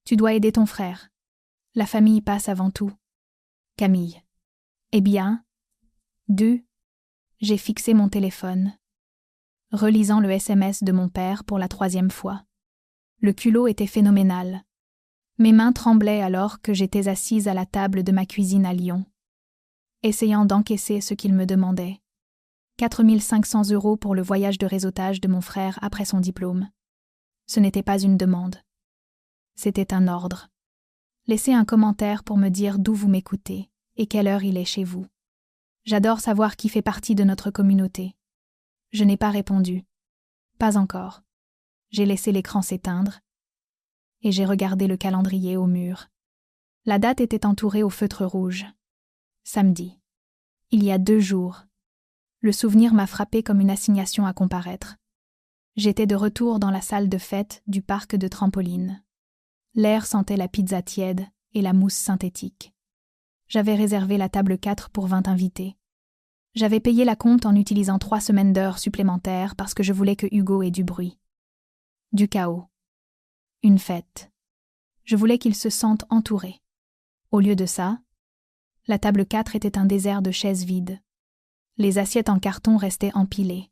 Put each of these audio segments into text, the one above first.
Tu dois aider ton frère. La famille passe avant tout. Camille. Eh bien, 2. J'ai fixé mon téléphone, relisant le SMS de mon père pour la 3e fois. Le culot était phénoménal. Mes mains tremblaient alors que j'étais assise à la table de ma cuisine à Lyon, essayant d'encaisser ce qu'il me demandait. 4 500 € pour le voyage de réseautage de mon frère après son diplôme. Ce n'était pas une demande. C'était un ordre. Laissez un commentaire pour me dire d'où vous m'écoutez et quelle heure il est chez vous. J'adore savoir qui fait partie de notre communauté. Je n'ai pas répondu. Pas encore. J'ai laissé l'écran s'éteindre et j'ai regardé le calendrier au mur. La date était entourée au feutre rouge. Samedi. Il y a 2 jours. Le souvenir m'a frappé comme une assignation à comparaître. J'étais de retour dans la salle de fête du parc de trampoline. L'air sentait la pizza tiède et la mousse synthétique. J'avais réservé la table 4 pour 20 invités. J'avais payé la compte en utilisant 3 semaines d'heures supplémentaires parce que je voulais que Hugo ait du bruit. Du chaos. Une fête. Je voulais qu'il se sente entouré. Au lieu de ça, la table 4 était un désert de chaises vides. Les assiettes en carton restaient empilées.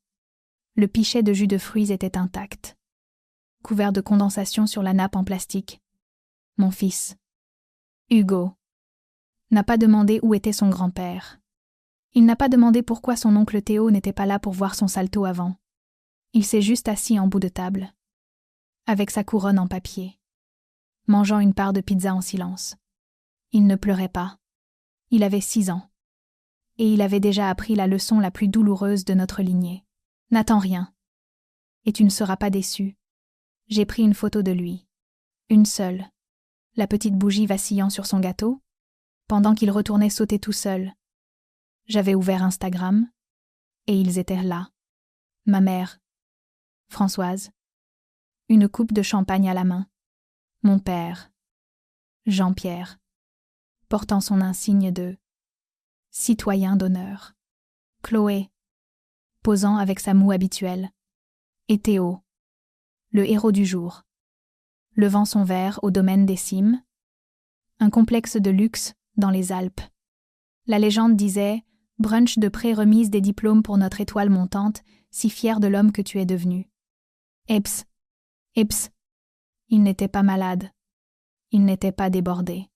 Le pichet de jus de fruits était intact, couvert de condensation sur la nappe en plastique. Mon fils, Hugo, n'a pas demandé où était son grand-père. Il n'a pas demandé pourquoi son oncle Théo n'était pas là pour voir son salto avant. Il s'est juste assis en bout de table, avec sa couronne en papier, mangeant une part de pizza en silence. Il ne pleurait pas. Il avait 6 ans. Et il avait déjà appris la leçon la plus douloureuse de notre lignée. N'attends rien. Et tu ne seras pas déçu. J'ai pris une photo de lui. Une seule. La petite bougie vacillant sur son gâteau, pendant qu'il retournait sauter tout seul. J'avais ouvert Instagram, et ils étaient là. Ma mère, Françoise, une coupe de champagne à la main. Mon père, Jean-Pierre, portant son insigne de citoyen d'honneur. Chloé, posant avec sa moue habituelle. Et Théo, le héros du jour, levant son verre au domaine des cimes, un complexe de luxe dans les Alpes. La légende disait « Brunch de pré-remise des diplômes pour notre étoile montante, si fière de l'homme que tu es devenu. » Eps, ils n'étaient pas malades. Ils n'étaient pas débordés.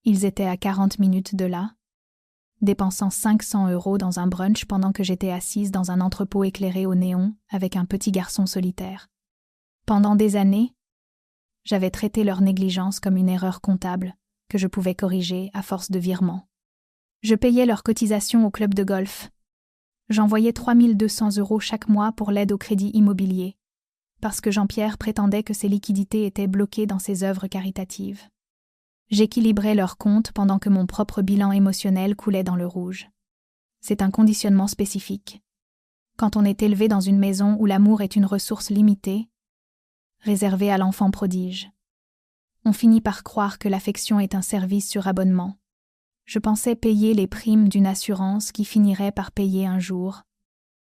Ils étaient à 40 minutes de là, dépensant 500 € dans un brunch pendant que j'étais assise dans un entrepôt éclairé au néon avec un petit garçon solitaire. Pendant des années, j'avais traité leur négligence comme une erreur comptable que je pouvais corriger à force de virements. Je payais leurs cotisations au club de golf. J'envoyais 3 200 € chaque mois pour l'aide au crédit immobilier, parce que Jean-Pierre prétendait que ses liquidités étaient bloquées dans ses œuvres caritatives. J'équilibrais leurs comptes pendant que mon propre bilan émotionnel coulait dans le rouge. C'est un conditionnement spécifique. Quand on est élevé dans une maison où l'amour est une ressource limitée, réservée à l'enfant prodige, on finit par croire que l'affection est un service sur abonnement. Je pensais payer les primes d'une assurance qui finirait par payer un jour.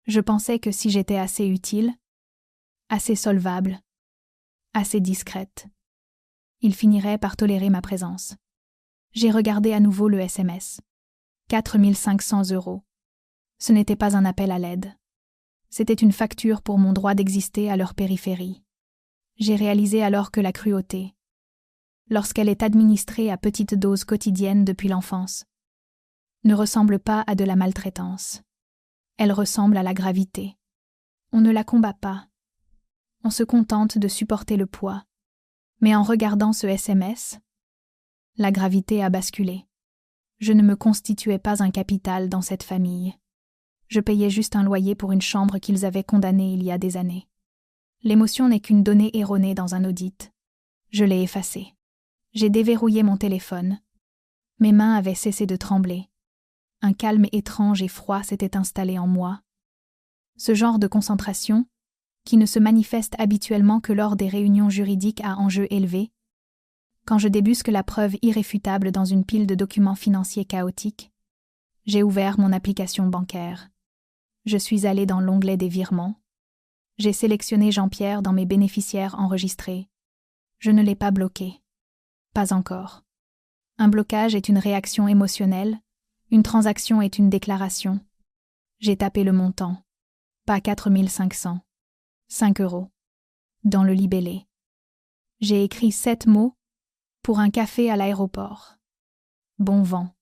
Je pensais que si j'étais assez utile, assez solvable, assez discrète, il finirait par tolérer ma présence. J'ai regardé à nouveau le SMS. 4 500 €. Ce n'était pas un appel à l'aide. C'était une facture pour mon droit d'exister à leur périphérie. J'ai réalisé alors que la cruauté, lorsqu'elle est administrée à petite dose quotidienne depuis l'enfance, ne ressemble pas à de la maltraitance. Elle ressemble à la gravité. On ne la combat pas. On se contente de supporter le poids. Mais en regardant ce SMS, la gravité a basculé. Je ne me constituais pas un capital dans cette famille. Je payais juste un loyer pour une chambre qu'ils avaient condamnée il y a des années. L'émotion n'est qu'une donnée erronée dans un audit. Je l'ai effacée. J'ai déverrouillé mon téléphone. Mes mains avaient cessé de trembler. Un calme étrange et froid s'était installé en moi. Ce genre de concentration, qui ne se manifeste habituellement que lors des réunions juridiques à enjeux élevés, quand je débusque la preuve irréfutable dans une pile de documents financiers chaotiques, j'ai ouvert mon application bancaire. Je suis allée dans l'onglet des virements. J'ai sélectionné Jean-Pierre dans mes bénéficiaires enregistrés. Je ne l'ai pas bloqué. Pas encore. Un blocage est une réaction émotionnelle, une transaction est une déclaration. J'ai tapé le montant. Pas 4500. 5 €. Dans le libellé. J'ai écrit 7 mots pour un café à l'aéroport. Bon vent.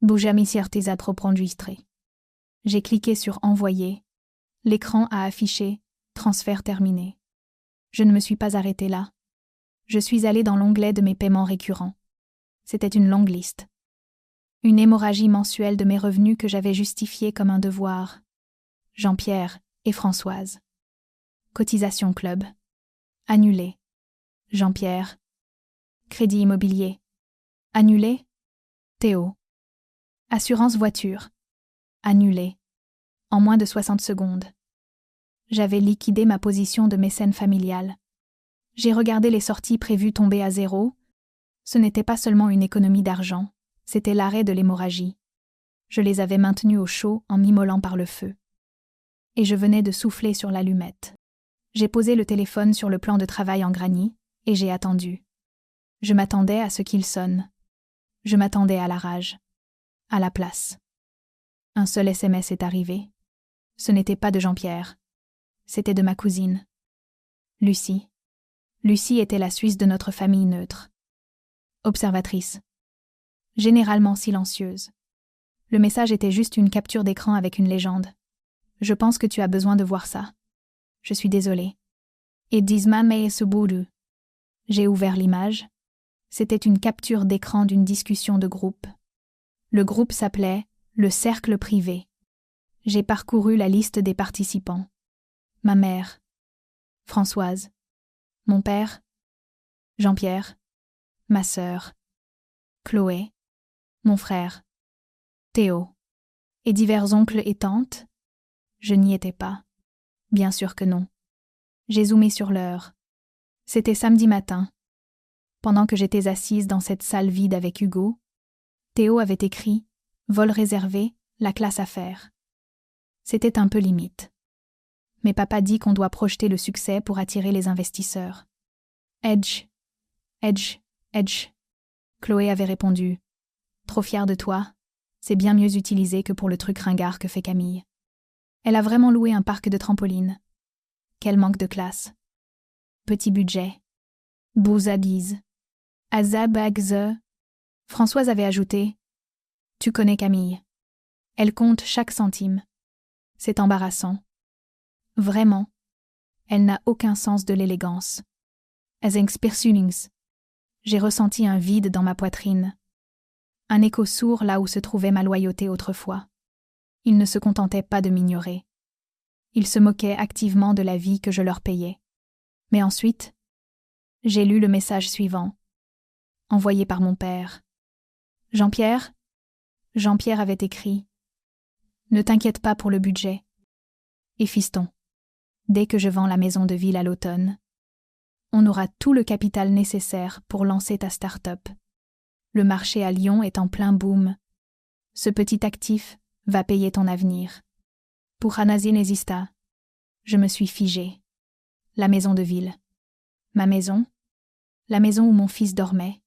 Bujami certeza trop enregistré. J'ai cliqué sur Envoyer. L'écran a affiché Transfert terminé. Je ne me suis pas arrêtée là. Je suis allée dans l'onglet de mes paiements récurrents. C'était une longue liste. Une hémorragie mensuelle de mes revenus que j'avais justifiée comme un devoir. Jean-Pierre et Françoise. Cotisation club. Annulé. Jean-Pierre. Crédit immobilier. Annulé. Théo. Assurance voiture. Annulé. En moins de 60 secondes. J'avais liquidé ma position de mécène familiale. J'ai regardé les sorties prévues tomber à zéro. Ce n'était pas seulement une économie d'argent, c'était l'arrêt de l'hémorragie. Je les avais maintenues au chaud en m'immolant par le feu. Et je venais de souffler sur l'allumette. J'ai posé le téléphone sur le plan de travail en granit, et j'ai attendu. Je m'attendais à ce qu'il sonne. Je m'attendais à la rage. À la place. Un seul SMS est arrivé. Ce n'était pas de Jean-Pierre. C'était de ma cousine. Lucie. Lucie était la Suisse de notre famille neutre. Observatrice. Généralement silencieuse. Le message était juste une capture d'écran avec une légende. Je pense que tu as besoin de voir ça. Je suis désolée. Et disma me suburu. J'ai ouvert l'image. C'était une capture d'écran d'une discussion de groupe. Le groupe s'appelait « Le cercle privé ». J'ai parcouru la liste des participants. Ma mère. Françoise. Mon père. Jean-Pierre. Ma sœur. Chloé. Mon frère. Théo. Et divers oncles et tantes. Je n'y étais pas. Bien sûr que non. J'ai zoomé sur l'heure. C'était samedi matin. Pendant que j'étais assise dans cette salle vide avec Hugo, Théo avait écrit « Vol réservé, la classe à faire ». C'était un peu limite. Mais papa dit qu'on doit projeter le succès pour attirer les investisseurs. Edge, Edge, Edge. Chloé avait répondu « Trop fière de toi, c'est bien mieux utilisé que pour le truc ringard que fait Camille. » Elle a vraiment loué un parc de trampolines. Quel manque de classe. Petit budget. Bouzadise. Azabagze. Françoise avait ajouté « Tu connais Camille. Elle compte chaque centime. C'est embarrassant. Vraiment. Elle n'a aucun sens de l'élégance. As J'ai ressenti un vide dans ma poitrine. Un écho sourd là où se trouvait ma loyauté autrefois. Ils ne se contentaient pas de m'ignorer. Ils se moquaient activement de la vie que je leur payais. Mais ensuite, j'ai lu le message suivant, envoyé par mon père. Jean-Pierre avait écrit « Ne t'inquiète pas pour le budget. Et fiston, dès que je vends la maison de ville à l'automne, on aura tout le capital nécessaire pour lancer ta start-up. Le marché à Lyon est en plein boom. Ce petit actif va payer ton avenir. Pour Hanazine Exista, je me suis figée. La maison de ville. Ma maison. La maison où mon fils dormait.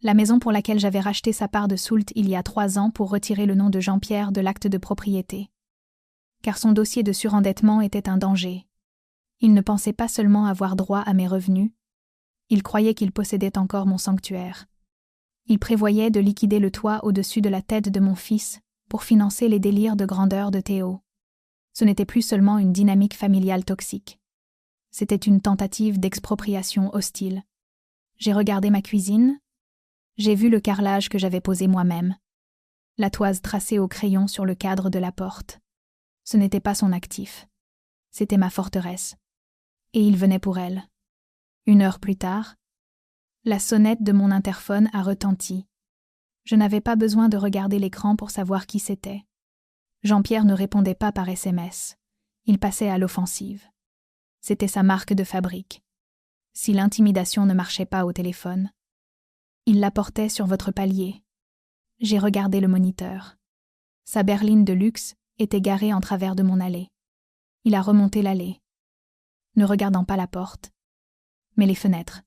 La maison pour laquelle j'avais racheté sa part de Soult il y a 3 ans pour retirer le nom de Jean-Pierre de l'acte de propriété. Car son dossier de surendettement était un danger. Il ne pensait pas seulement avoir droit à mes revenus, il croyait qu'il possédait encore mon sanctuaire. Il prévoyait de liquider le toit au-dessus de la tête de mon fils pour financer les délires de grandeur de Théo. Ce n'était plus seulement une dynamique familiale toxique. C'était une tentative d'expropriation hostile. J'ai regardé ma cuisine. J'ai vu le carrelage que j'avais posé moi-même. La toise tracée au crayon sur le cadre de la porte. Ce n'était pas son actif. C'était ma forteresse. Et il venait pour elle. 1 heure plus tard, la sonnette de mon interphone a retenti. Je n'avais pas besoin de regarder l'écran pour savoir qui c'était. Jean-Pierre ne répondait pas par SMS. Il passait à l'offensive. C'était sa marque de fabrique. Si l'intimidation ne marchait pas au téléphone, il la portait sur votre palier. J'ai regardé le moniteur. Sa berline de luxe était garée en travers de mon allée. Il a remonté l'allée, ne regardant pas la porte, mais les fenêtres.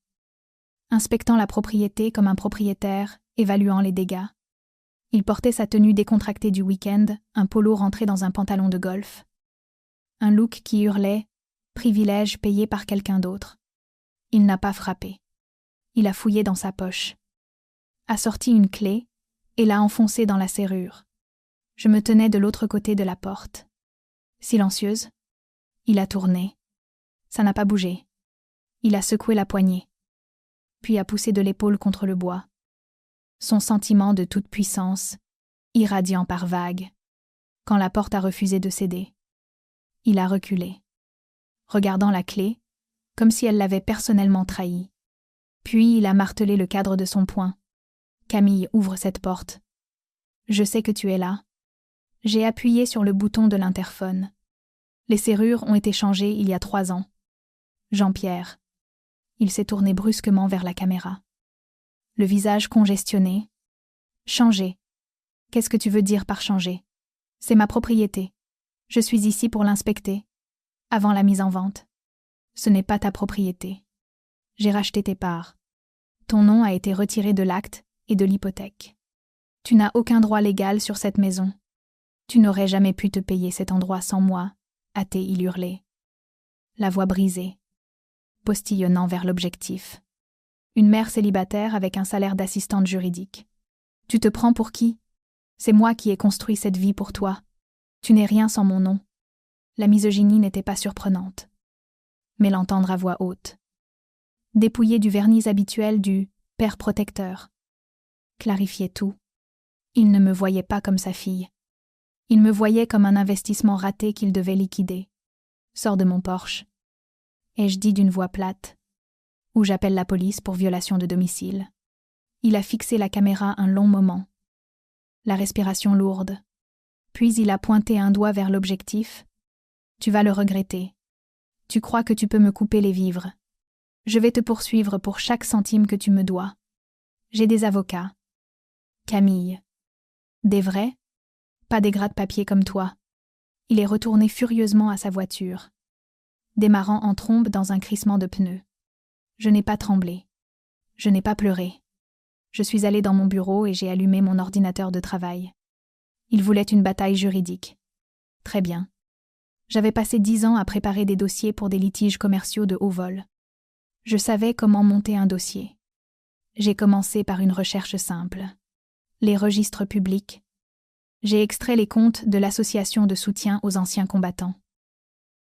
inspectant la propriété comme un propriétaire, évaluant les dégâts. Il portait sa tenue décontractée du week-end, un polo rentré dans un pantalon de golf. Un look qui hurlait « privilège payé par quelqu'un d'autre ». Il n'a pas frappé. Il a fouillé dans sa poche, a sorti une clé et l'a enfoncée dans la serrure. Je me tenais de l'autre côté de la porte. Silencieuse, il a tourné. Ça n'a pas bougé. Il a secoué la poignée, puis a poussé de l'épaule contre le bois. Son sentiment de toute puissance, irradiant par vagues, quand la porte a refusé de céder. Il a reculé, regardant la clé, comme si elle l'avait personnellement trahi. Puis il a martelé le cadre de son poing. « Camille, ouvre cette porte. Je sais que tu es là. » J'ai appuyé sur le bouton de l'interphone. Les serrures ont été changées il y a 3 ans. Jean-Pierre. Il s'est tourné brusquement vers la caméra. Le visage congestionné. Changer. Qu'est-ce que tu veux dire par changer? C'est ma propriété. Je suis ici pour l'inspecter, avant la mise en vente. Ce n'est pas ta propriété. J'ai racheté tes parts. Ton nom a été retiré de l'acte et de l'hypothèque. Tu n'as aucun droit légal sur cette maison. Tu n'aurais jamais pu te payer cet endroit sans moi, hâté il hurlait. La voix brisée, postillonnant vers l'objectif. Une mère célibataire avec un salaire d'assistante juridique. Tu te prends pour qui? C'est moi qui ai construit cette vie pour toi. Tu n'es rien sans mon nom. La misogynie n'était pas surprenante. Mais l'entendre à voix haute. Dépouillé du vernis habituel du « père protecteur ». Clarifiait tout. Il ne me voyait pas comme sa fille. Il me voyait comme un investissement raté qu'il devait liquider. Sors de mon Porsche. Ai-je dit d'une voix plate. Ou j'appelle la police pour violation de domicile. Il a fixé la caméra un long moment. La respiration lourde. Puis il a pointé un doigt vers l'objectif. Tu vas le regretter. Tu crois que tu peux me couper les vivres. Je vais te poursuivre pour chaque centime que tu me dois. J'ai des avocats. Camille. Des vrais? Pas des gratte-papier comme toi. Il est retourné furieusement à sa voiture, démarrant en trombe dans un crissement de pneus. Je n'ai pas tremblé. Je n'ai pas pleuré. Je suis allé dans mon bureau et j'ai allumé mon ordinateur de travail. Il voulait une bataille juridique. Très bien. J'avais passé 10 ans à préparer des dossiers pour des litiges commerciaux de haut vol. Je savais comment monter un dossier. J'ai commencé par une recherche simple. Les registres publics. J'ai extrait les comptes de l'association de soutien aux anciens combattants.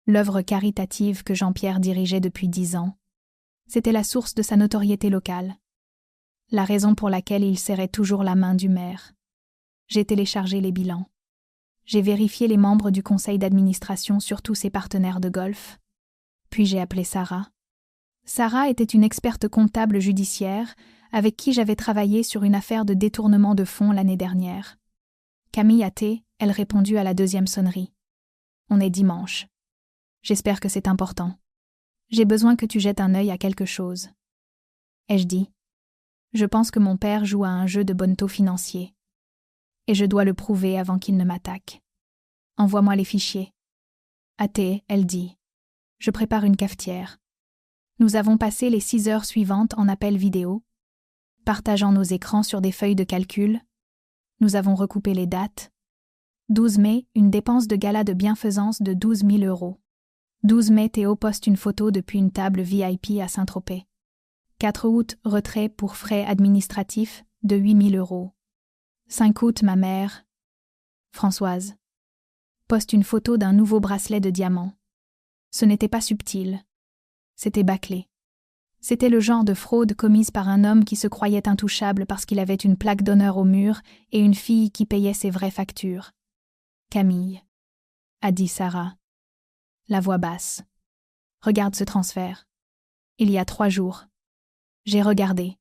L'œuvre caritative que Jean-Pierre dirigeait depuis 10 ans. C'était la source de sa notoriété locale. La raison pour laquelle il serrait toujours la main du maire. J'ai téléchargé les bilans. J'ai vérifié les membres du conseil d'administration sur tous ses partenaires de golf. Puis j'ai appelé Sarah. Sarah était une experte comptable judiciaire avec qui j'avais travaillé sur une affaire de détournement de fonds l'année dernière. Camille hâtée, elle répondit à la 2e sonnerie. On est dimanche. J'espère que c'est important. J'ai besoin que tu jettes un œil à quelque chose. Ai-je dit? Je pense que mon père joue à un jeu de bonneteau financier. Et je dois le prouver avant qu'il ne m'attaque. Envoie-moi les fichiers. Hâtée, elle dit. Je prépare une cafetière. Nous avons passé les 6 heures suivantes en appel vidéo, partageant nos écrans sur des feuilles de calcul. Nous avons recoupé les dates. 12 mai, une dépense de gala de bienfaisance de 12 000 €. 12 mai, Théo poste une photo depuis une table VIP à Saint-Tropez. 4 août, retrait pour frais administratifs de 8 000 €. 5 août, ma mère, Françoise, poste une photo d'un nouveau bracelet de diamants. Ce n'était pas subtil. C'était bâclé. C'était le genre de fraude commise par un homme qui se croyait intouchable parce qu'il avait une plaque d'honneur au mur et une fille qui payait ses vraies factures. Camille, a dit Sarah. La voix basse. Regarde ce transfert. Il y a 3 jours. J'ai regardé.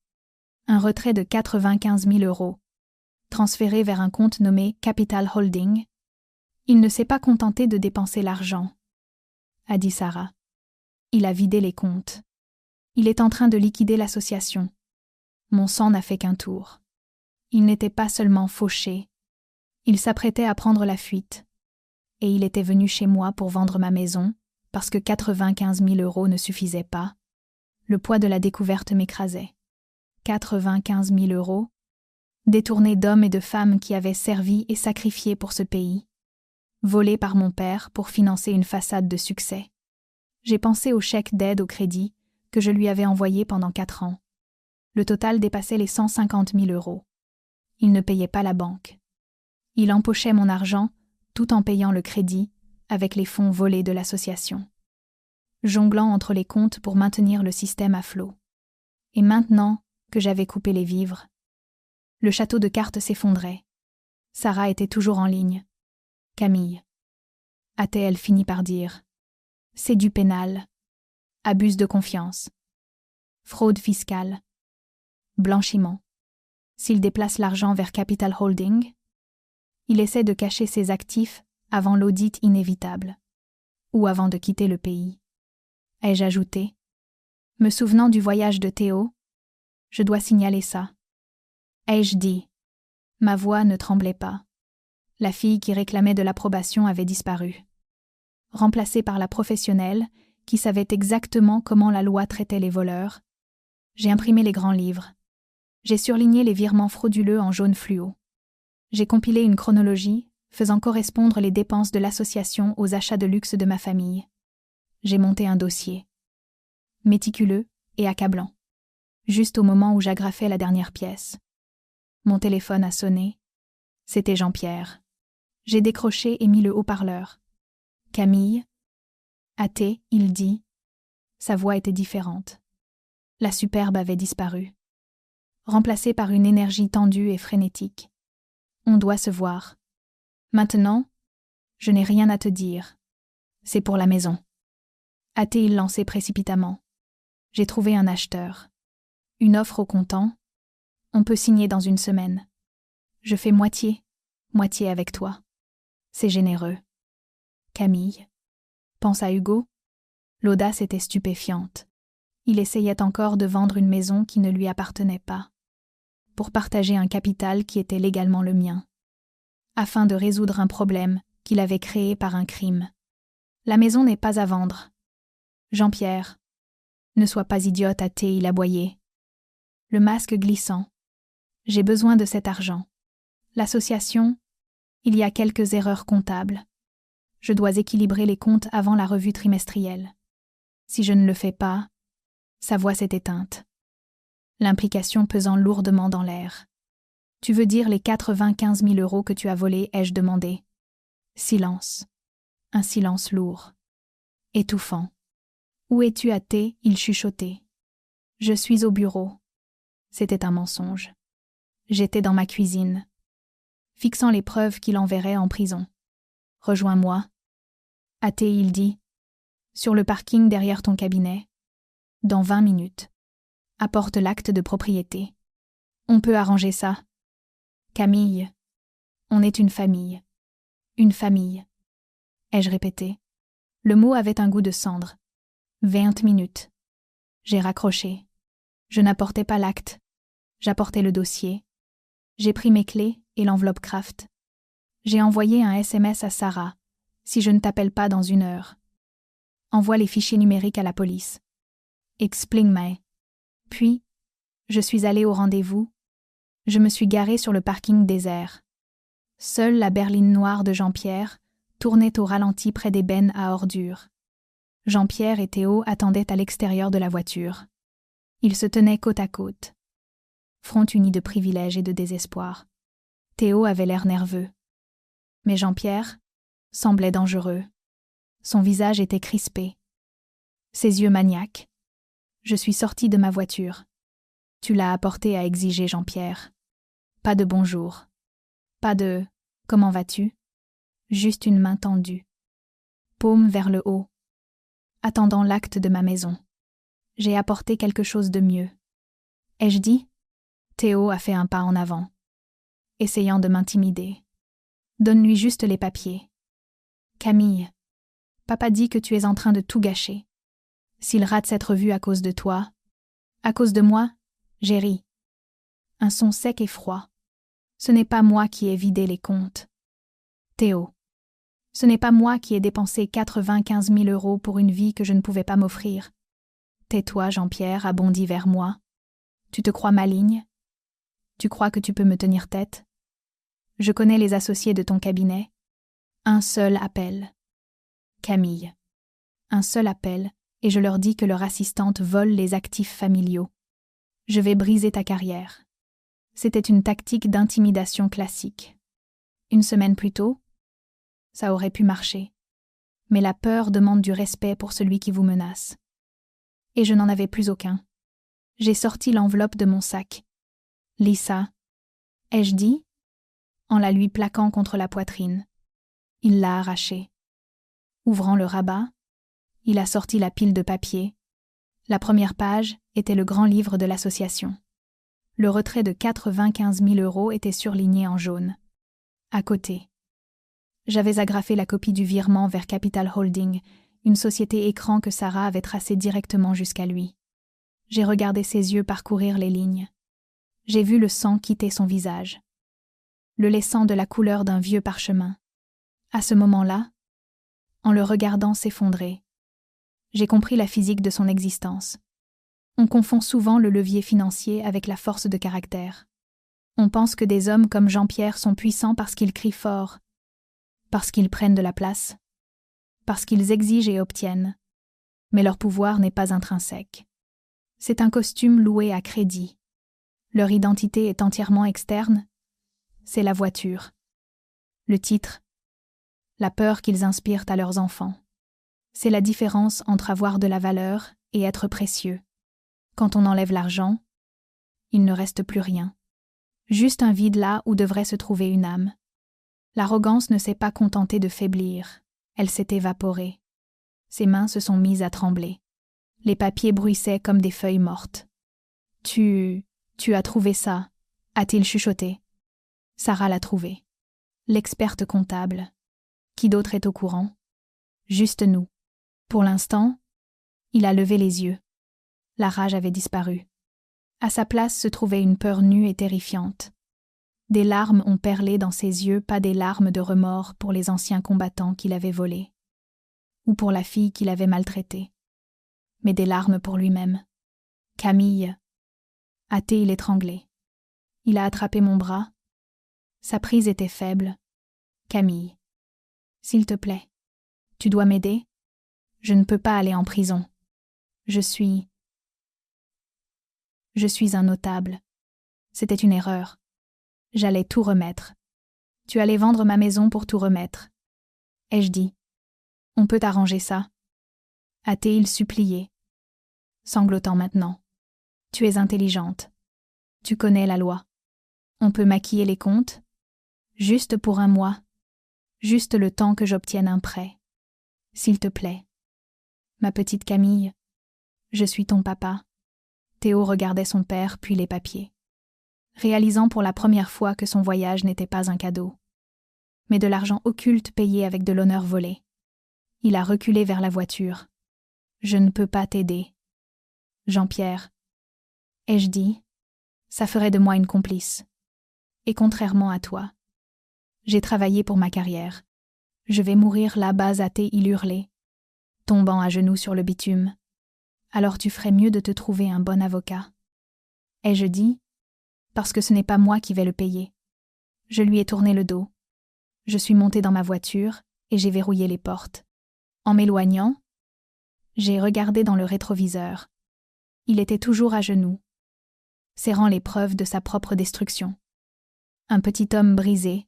Un retrait de 95 000 €, transféré vers un compte nommé Capital Holding. Il ne s'est pas contenté de dépenser l'argent, a dit Sarah. Il a vidé les comptes. Il est en train de liquider l'association. Mon sang n'a fait qu'un tour. Il n'était pas seulement fauché. Il s'apprêtait à prendre la fuite. Et il était venu chez moi pour vendre ma maison, parce que 95 000 € ne suffisaient pas. Le poids de la découverte m'écrasait. 95 000 euros, détournés d'hommes et de femmes qui avaient servi et sacrifié pour ce pays, volés par mon père pour financer une façade de succès. J'ai pensé au chèque d'aide au crédit que je lui avais envoyé pendant 4 ans. Le total dépassait les 150 000 euros. Il ne payait pas la banque. Il empochait mon argent tout en payant le crédit avec les fonds volés de l'association, jonglant entre les comptes pour maintenir le système à flot. Et maintenant que j'avais coupé les vivres, le château de cartes s'effondrait. Sarah était toujours en ligne. Camille. A-t-elle fini par dire. C'est du pénal. Abus de confiance. Fraude fiscale. Blanchiment. S'il déplace l'argent vers Capital Holding, il essaie de cacher ses actifs avant l'audit inévitable, ou avant de quitter le pays. Ai-je ajouté, me souvenant du voyage de Théo, je dois signaler ça. Ai-je dit, ma voix ne tremblait pas. La fille qui réclamait de l'approbation avait disparu. Remplacée par la professionnelle qui savait exactement comment la loi traitait les voleurs, j'ai imprimé les grands livres. J'ai surligné les virements frauduleux en jaune fluo. J'ai compilé une chronologie faisant correspondre les dépenses de l'association aux achats de luxe de ma famille. J'ai monté un dossier. Méticuleux et accablant. Juste au moment où j'agrafais la dernière pièce. Mon téléphone a sonné. C'était Jean-Pierre. J'ai décroché et mis le haut-parleur. Camille. Athée, il dit. Sa voix était différente. La superbe avait disparu. Remplacée par une énergie tendue et frénétique. On doit se voir. Maintenant, je n'ai rien à te dire. C'est pour la maison. Athée, il lançait précipitamment. J'ai trouvé un acheteur. Une offre au comptant. On peut signer dans 1 semaine. Je fais moitié avec toi. C'est généreux. Camille. Pense à Hugo. L'audace était stupéfiante. Il essayait encore de vendre une maison qui ne lui appartenait pas, pour partager un capital qui était légalement le mien, afin de résoudre un problème qu'il avait créé par un crime. La maison n'est pas à vendre. Jean-Pierre. Ne sois pas idiote, Athée, il aboyait. Le masque glissant. J'ai besoin de cet argent. L'association, il y a quelques erreurs comptables. Je dois équilibrer les comptes avant la revue trimestrielle. Si je ne le fais pas, sa voix s'est éteinte. L'implication pesant lourdement dans l'air. Tu veux dire les 95 000 euros que tu as volés, ai-je demandé. Silence. Un silence lourd. Étouffant. Où es-tu, Athée, il chuchotait. Je suis au bureau. C'était un mensonge. J'étais dans ma cuisine, fixant les preuves qu'il enverrait en prison. Rejoins-moi. Athée, il dit. Sur le parking derrière ton cabinet. Dans 20 minutes. Apporte l'acte de propriété. On peut arranger ça. Camille. On est une famille. Une famille. Ai-je répété. Le mot avait un goût de cendre. 20 minutes. J'ai raccroché. Je n'apportais pas l'acte. J'apportais le dossier. J'ai pris mes clés et l'enveloppe Kraft. J'ai envoyé un SMS à Sarah. Si je ne t'appelle pas dans 1 heure. Envoie les fichiers numériques à la police. Explique-moi. Puis, je suis allée au rendez-vous. Je me suis garée sur le parking désert. Seule la berline noire de Jean-Pierre tournait au ralenti près des bennes à ordures. Jean-Pierre et Théo attendaient à l'extérieur de la voiture. Ils se tenaient côte à côte. Front uni de privilège et de désespoir. Théo avait l'air nerveux. Mais Jean-Pierre semblait dangereux. Son visage était crispé. Ses yeux maniaques. Je suis sortie de ma voiture. Tu l'as apporté à exiger, Jean-Pierre. Pas de bonjour. Pas de « comment vas-tu » Juste une main tendue. Paume vers le haut. Attendant l'acte de ma maison. J'ai apporté quelque chose de mieux. Ai-je dit? Théo a fait un pas en avant, essayant de m'intimider. Donne-lui juste les papiers. Camille, papa dit que tu es en train de tout gâcher. S'il rate cette revue à cause de toi, à cause de moi, j'ai ri. Un son sec et froid. Ce n'est pas moi qui ai vidé les comptes. Théo, ce n'est pas moi qui ai dépensé 95 000 euros pour une vie que je ne pouvais pas m'offrir. Tais-toi, Jean-Pierre a bondi vers moi. Tu te crois maligne? Tu crois que tu peux me tenir tête? Je connais les associés de ton cabinet. Un seul appel. Camille. Un seul appel, et je leur dis que leur assistante vole les actifs familiaux. Je vais briser ta carrière. C'était une tactique d'intimidation classique. Une semaine plus tôt, ça aurait pu marcher. Mais la peur demande du respect pour celui qui vous menace. Et je n'en avais plus aucun. J'ai sorti l'enveloppe de mon sac. « Lis ça », ai-je dit, en la lui plaquant contre la poitrine. Il l'a arrachée. Ouvrant le rabat, il a sorti la pile de papier. La première page était le grand livre de l'association. Le retrait de 95 000 € était surligné en jaune. À côté, j'avais agrafé la copie du virement vers Capital Holding, une société écran que Sarah avait tracée directement jusqu'à lui. J'ai regardé ses yeux parcourir les lignes. J'ai vu le sang quitter son visage, le laissant de la couleur d'un vieux parchemin. À ce moment-là, en le regardant s'effondrer, j'ai compris la physique de son existence. On confond souvent le levier financier avec la force de caractère. On pense que des hommes comme Jean-Pierre sont puissants parce qu'ils crient fort, parce qu'ils prennent de la place, parce qu'ils exigent et obtiennent. Mais leur pouvoir n'est pas intrinsèque. C'est un costume loué à crédit. Leur identité est entièrement externe. C'est la voiture, le titre, la peur qu'ils inspirent à leurs enfants. C'est la différence entre avoir de la valeur et être précieux. Quand on enlève l'argent, il ne reste plus rien. Juste un vide là où devrait se trouver une âme. L'arrogance ne s'est pas contentée de faiblir, elle s'est évaporée. Ses mains se sont mises à trembler. Les papiers bruissaient comme des feuilles mortes. « Tu as trouvé ça », a-t-il chuchoté. Sarah l'a trouvé. L'experte comptable. Qui d'autre est au courant? Juste nous. Pour l'instant, il a levé les yeux. La rage avait disparu. À sa place se trouvait une peur nue et terrifiante. Des larmes ont perlé dans ses yeux, pas des larmes de remords pour les anciens combattants qu'il avait volés, ou pour la fille qu'il avait maltraitée, mais des larmes pour lui-même. Camille. A-t-il étranglé? Il a attrapé mon bras. Sa prise était faible. Camille. S'il te plaît, tu dois m'aider. Je ne peux pas aller en prison. Je suis un notable. C'était une erreur. J'allais tout remettre. Tu allais vendre ma maison pour tout remettre. Ai-je dit. On peut arranger ça. A-t-il supplié, sanglotant maintenant. Tu es intelligente. Tu connais la loi. On peut maquiller les comptes. Juste pour un mois. Juste le temps que j'obtienne un prêt. S'il te plaît. Ma petite Camille, je suis ton papa. Théo regardait son père puis les papiers, réalisant pour la première fois que son voyage n'était pas un cadeau, mais de l'argent occulte payé avec de l'honneur volé. Il a reculé vers la voiture. Je ne peux pas t'aider. Jean-Pierre. Ai-je dit, ça ferait de moi une complice. Et contrairement à toi, j'ai travaillé pour ma carrière. Je vais mourir là-bas, a-t-il hurlé, tombant à genoux sur le bitume. Alors tu ferais mieux de te trouver un bon avocat. Ai-je dit, parce que ce n'est pas moi qui vais le payer. Je lui ai tourné le dos. Je suis montée dans ma voiture et j'ai verrouillé les portes. En m'éloignant, j'ai regardé dans le rétroviseur. Il était toujours à genoux, serrant les preuves de sa propre destruction. Un petit homme brisé,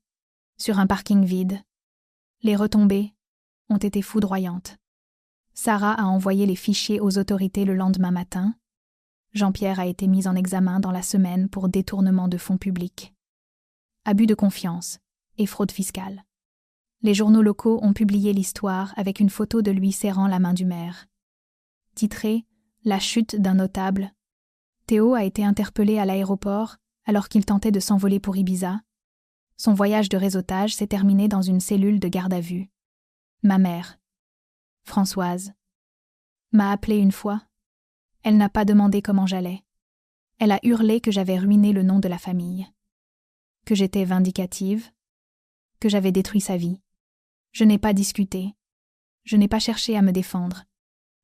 sur un parking vide. Les retombées ont été foudroyantes. Sarah a envoyé les fichiers aux autorités le lendemain matin. Jean-Pierre a été mis en examen dans la semaine pour détournement de fonds publics, abus de confiance et fraude fiscale. Les journaux locaux ont publié l'histoire avec une photo de lui serrant la main du maire. Titré « La chute d'un notable », Théo a été interpellé à l'aéroport alors qu'il tentait de s'envoler pour Ibiza. Son voyage de réseautage s'est terminé dans une cellule de garde à vue. Ma mère, Françoise, m'a appelée une fois. Elle n'a pas demandé comment j'allais. Elle a hurlé que j'avais ruiné le nom de la famille, que j'étais vindicative, que j'avais détruit sa vie. Je n'ai pas discuté. Je n'ai pas cherché à me défendre.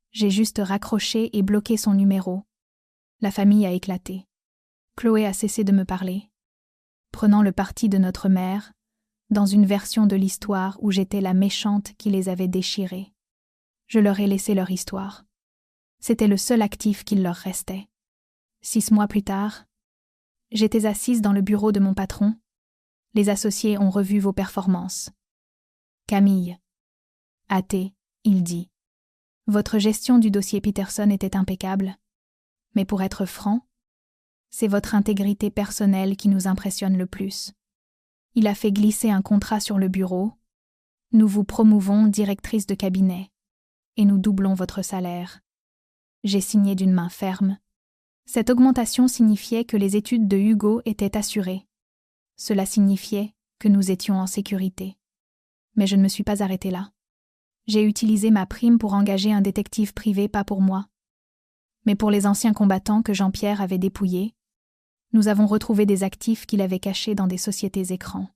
J'ai juste raccroché et bloqué son numéro. La famille a éclaté. Chloé a cessé de me parler, prenant le parti de notre mère, dans une version de l'histoire où j'étais la méchante qui les avait déchirés. Je leur ai laissé leur histoire. C'était le seul actif qu'il leur restait. 6 mois plus tard, j'étais assise dans le bureau de mon patron. Les associés ont revu vos performances. Camille. Hâté, il dit. Votre gestion du dossier Peterson était impeccable. Mais pour être franc, c'est votre intégrité personnelle qui nous impressionne le plus. Il a fait glisser un contrat sur le bureau. Nous vous promouvons directrice de cabinet. Et nous doublons votre salaire. J'ai signé d'une main ferme. Cette augmentation signifiait que les études de Hugo étaient assurées. Cela signifiait que nous étions en sécurité. Mais je ne me suis pas arrêtée là. J'ai utilisé ma prime pour engager un détective privé, pas pour moi, mais pour les anciens combattants que Jean-Pierre avait dépouillés. Nous avons retrouvé des actifs qu'il avait cachés dans des sociétés écrans.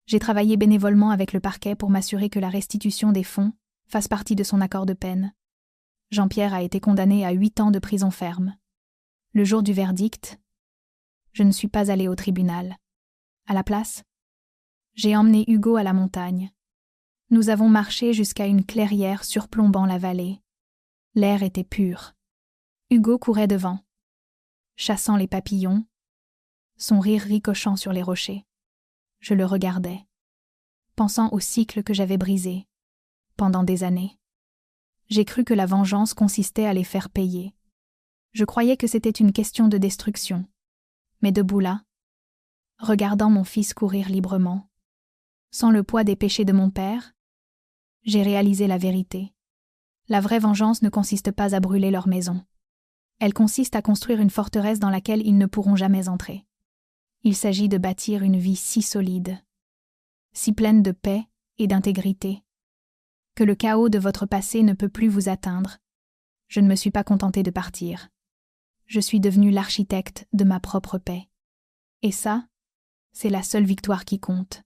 J'ai travaillé bénévolement avec le parquet pour m'assurer que la restitution des fonds fasse partie de son accord de peine. Jean-Pierre a été condamné à 8 ans de prison ferme. Le jour du verdict, je ne suis pas allée au tribunal. À la place, j'ai emmené Hugo à la montagne. Nous avons marché jusqu'à une clairière surplombant la vallée. L'air était pur. Hugo courait devant, chassant les papillons, son rire ricochant sur les rochers. Je le regardais, pensant au cycle que j'avais brisé pendant des années. J'ai cru que la vengeance consistait à les faire payer. Je croyais que c'était une question de destruction. Mais debout là, regardant mon fils courir librement, sans le poids des péchés de mon père, j'ai réalisé la vérité. La vraie vengeance ne consiste pas à brûler leur maison. Elle consiste à construire une forteresse dans laquelle ils ne pourront jamais entrer. Il s'agit de bâtir une vie si solide, si pleine de paix et d'intégrité, que le chaos de votre passé ne peut plus vous atteindre. Je ne me suis pas contentée de partir. Je suis devenue l'architecte de ma propre paix. Et ça, c'est la seule victoire qui compte.